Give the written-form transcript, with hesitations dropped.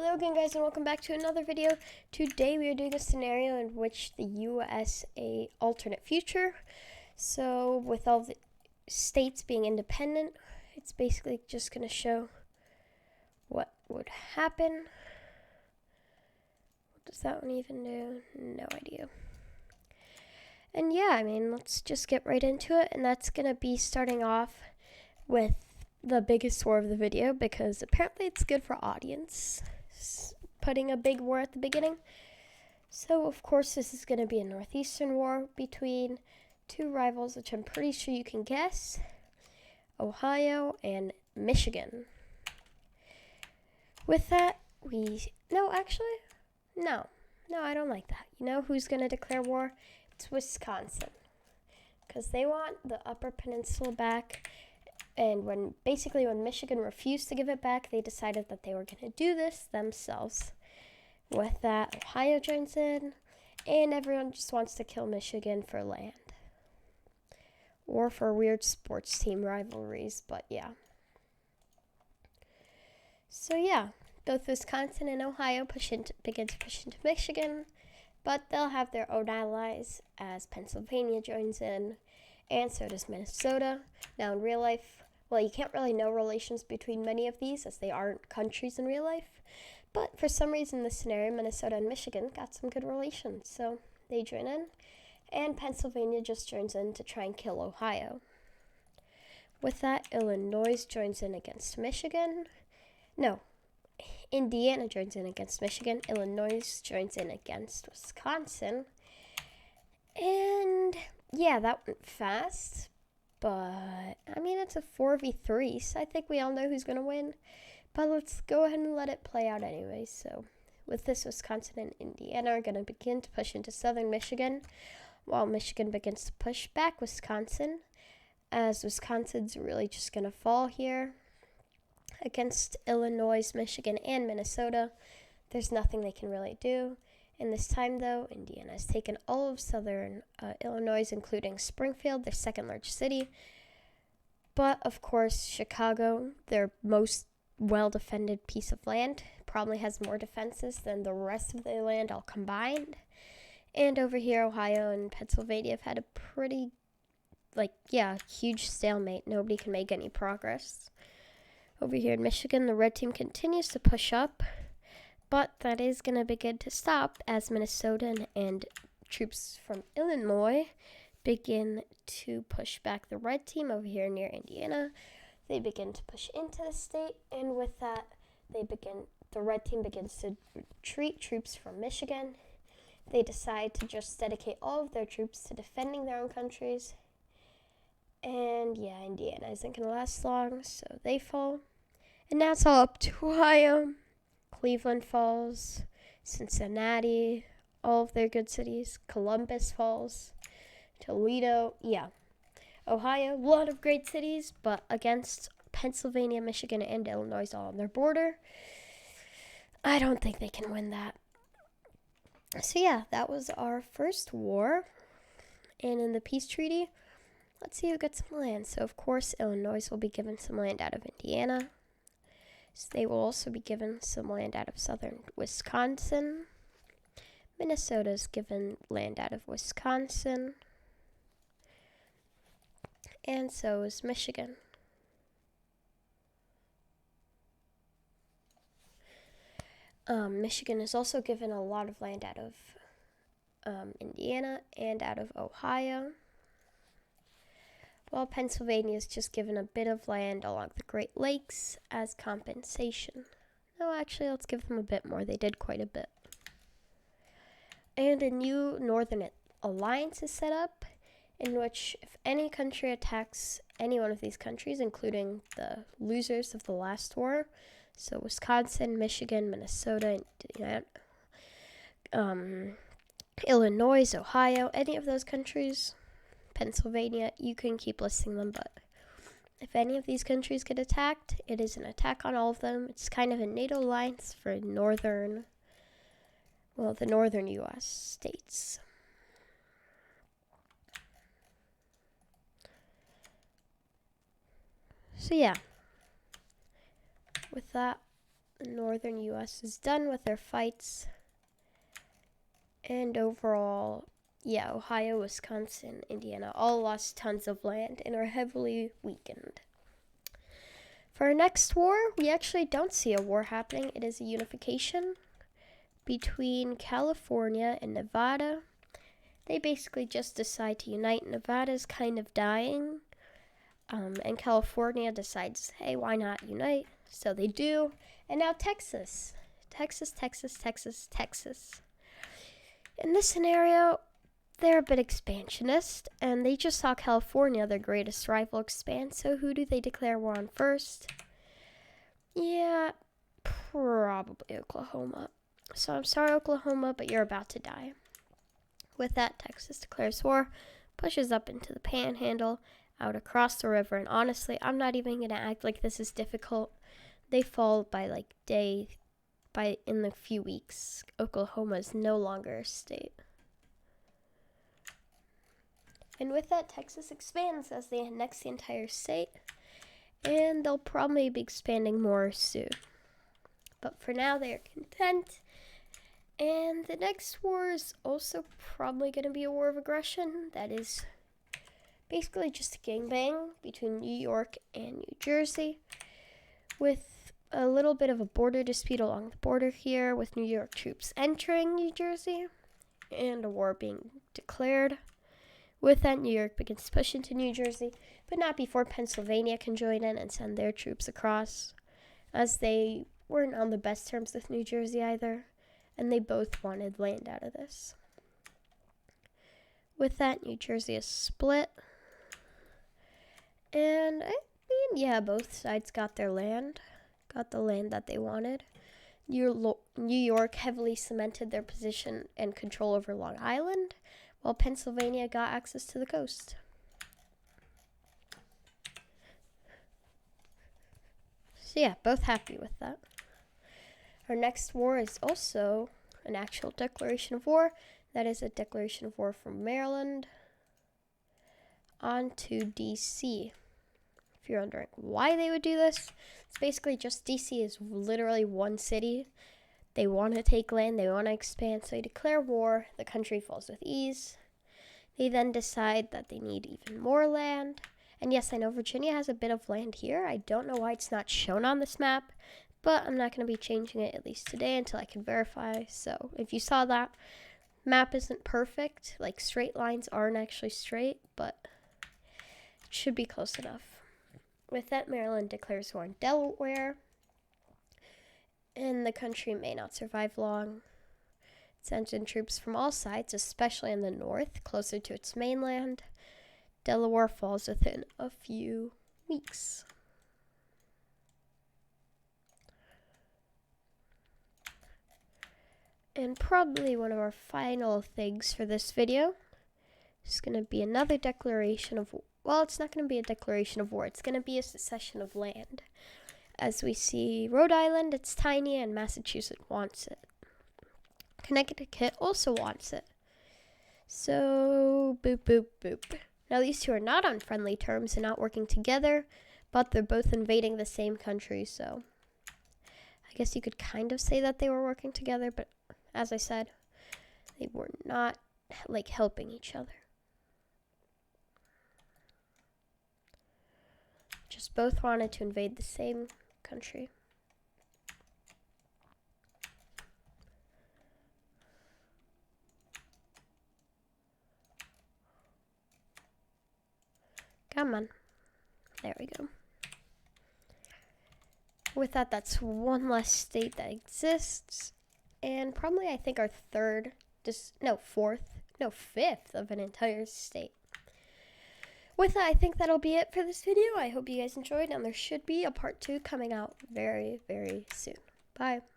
Hello again, guys, and welcome back to another video. Today we are doing a scenario in which the USA alternate future. So with all the states being independent, it's basically just going to show what would happen. What does that one even do? No idea. And yeah, I mean, let's just get right into it. And that's going to be starting off with the biggest war of the video, because apparently it's good for audience, putting a big war at the beginning. So of course this is going to be a northeastern war between two rivals, which I'm pretty sure you can guess: Ohio and Michigan. With that, no, I don't like that. You know who's going to declare war? It's Wisconsin, because they want the Upper Peninsula back. And when Michigan refused to give it back, they decided that they were going to do this themselves. With that, Ohio joins in, and everyone just wants to kill Michigan for land. Or for weird sports team rivalries, but yeah. So yeah, both Wisconsin and Ohio begin to push into Michigan, but they'll have their own allies as Pennsylvania joins in, and so does Minnesota. Now in real life, well, you can't really know relations between many of these as they aren't countries in real life. But for some reason in this scenario, Minnesota and Michigan got some good relations. So they join in, and Pennsylvania just joins in to try and kill Ohio. With that, Illinois joins in against Michigan. No, Indiana joins in against Michigan. Illinois joins in against Wisconsin. And yeah, that went fast. But, I mean, it's a 4v3, so I think we all know who's going to win. But let's go ahead and let it play out anyway. So, with this, Wisconsin and Indiana are going to begin to push into southern Michigan, while Michigan begins to push back Wisconsin, as Wisconsin's really just going to fall here. Against Illinois, Michigan, and Minnesota, there's nothing they can really do. And this time, though, Indiana has taken all of southern Illinois, including Springfield, their second largest city. But, of course, Chicago, their most well-defended piece of land, probably has more defenses than the rest of the land all combined. And over here, Ohio and Pennsylvania have had a pretty, huge stalemate. Nobody can make any progress. Over here in Michigan, the red team continues to push up, but that is going to begin to stop as Minnesota and troops from Illinois begin to push back the red team over here near Indiana. They begin to push into the state, and with that, the red team begins to retreat troops from Michigan. They decide to just dedicate all of their troops to defending their own countries. And yeah, Indiana isn't going to last long, so they fall. And now it's all up to Ohio. Cleveland falls, Cincinnati, all of their good cities. Columbus falls, Toledo, yeah. Ohio, a lot of great cities, but against Pennsylvania, Michigan, and Illinois all on their border, I don't think they can win that. So yeah, that was our first war. And in the peace treaty, let's see who gets some land. So of course, Illinois will be given some land out of Indiana. So they will also be given some land out of southern Wisconsin. Minnesota's given land out of Wisconsin. And so is Michigan. Michigan is also given a lot of land out of Indiana and out of Ohio, while Pennsylvania is just given a bit of land along the Great Lakes as compensation. No, actually, let's give them a bit more. They did quite a bit. And a new Northern Alliance is set up, in which if any country attacks any one of these countries, including the losers of the last war, so Wisconsin, Michigan, Minnesota, Illinois, Ohio, any of those countries, Pennsylvania, you can keep listing them, but if any of these countries get attacked, it is an attack on all of them. It's kind of a NATO alliance for the northern U.S. states. So yeah, with that, the northern U.S. is done with their fights. And overall, yeah, Ohio, Wisconsin, Indiana all lost tons of land and are heavily weakened. For our next war, we actually don't see a war happening. It is a unification between California and Nevada. They basically just decide to unite. Nevada's kind of dying. And California decides, hey, why not unite? So they do. And now Texas. Texas. In this scenario, they're a bit expansionist, and they just saw California, their greatest rival, expand. So who do they declare war on first? Yeah, probably Oklahoma. So I'm sorry, Oklahoma, but you're about to die. With that, Texas declares war, pushes up into the Panhandle, out across the river, and honestly, I'm not even going to act like this is difficult. They fall by in a few weeks. Oklahoma is no longer a state. And with that, Texas expands as they annex the entire state, and they'll probably be expanding more soon. But for now, they are content. And the next war is also probably going to be a war of aggression. That is basically just a gangbang between New York and New Jersey, with a little bit of a border dispute along the border here, with New York troops entering New Jersey and a war being declared. With that, New York begins to push into New Jersey, but not before Pennsylvania can join in and send their troops across, as they weren't on the best terms with New Jersey either, and they both wanted land out of this. With that, New Jersey is split, and I mean, yeah, both sides got their land, got the land that they wanted. New York heavily cemented their position and control over Long Island, while Pennsylvania got access to the coast. So yeah, both happy with that. Our next war is also an actual declaration of war. That is a declaration of war from Maryland on to D.C. If you're wondering why they would do this, it's basically just D.C. is literally one city. They want to take land, they want to expand, so they declare war. The country falls with ease. They then decide that they need even more land. And yes, I know Virginia has a bit of land here. I don't know why it's not shown on this map, but I'm not going to be changing it at least today until I can verify. So if you saw that, map isn't perfect. Like, straight lines aren't actually straight, but it should be close enough. With that, Maryland declares war on Delaware, and the country may not survive long. It sends in troops from all sides, especially in the north, closer to its mainland. Delaware falls within a few weeks. And probably one of our final things for this video is going to be another declaration of, well, it's not going to be a declaration of war. It's going to be a secession of land. As we see, Rhode Island, it's tiny, and Massachusetts wants it. Connecticut also wants it. So, boop, boop, boop. Now, these two are not on friendly terms and not working together, but they're both invading the same country, so I guess you could kind of say that they were working together, but as I said, they were not, like, helping each other. Just both wanted to invade the same country. Come on. There we go. With that, that's one less state that exists. And probably, I think, our fifth of an entire state. With that, I think that'll be it for this video. I hope you guys enjoyed, and there should be a part 2 coming out very, very soon. Bye.